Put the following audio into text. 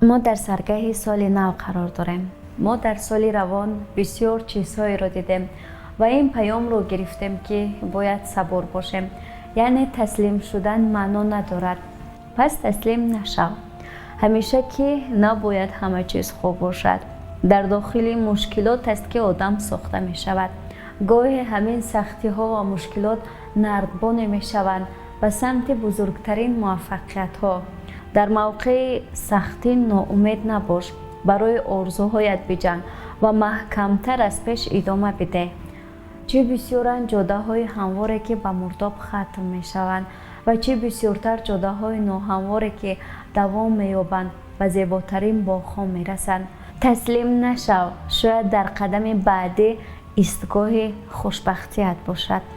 ما در سرگاه سال نو قرار داریم. ما در سال روان بسیار چیزهایی را دیدیم و این پیام رو گرفتیم که باید صبور باشیم. یعنی تسلیم شدن معنا ندارد. پس تسلیم نشو. همیشه که نباید همه چیز خوب باشد. در داخل مشکلات است که آدم ساخته می شود. گاهی همین سختی ها و مشکلات نردبان می شوند به سمت بزرگترین موفقیت ها. در موقع سختی ناامید نباش. برای آرزوهایت بجنگ و محکمتر از پیش ادامه بده. چه بسیارند جاده های همواره که به مرداب ختم می شوند و چه بسیارتر جاده های ناهمواره که دوام می یابند و زیباترین باغ‌ها می رسند. تسلیم نشو. شاید در قدم بعدی ایستگاه خوشبختیت باشد.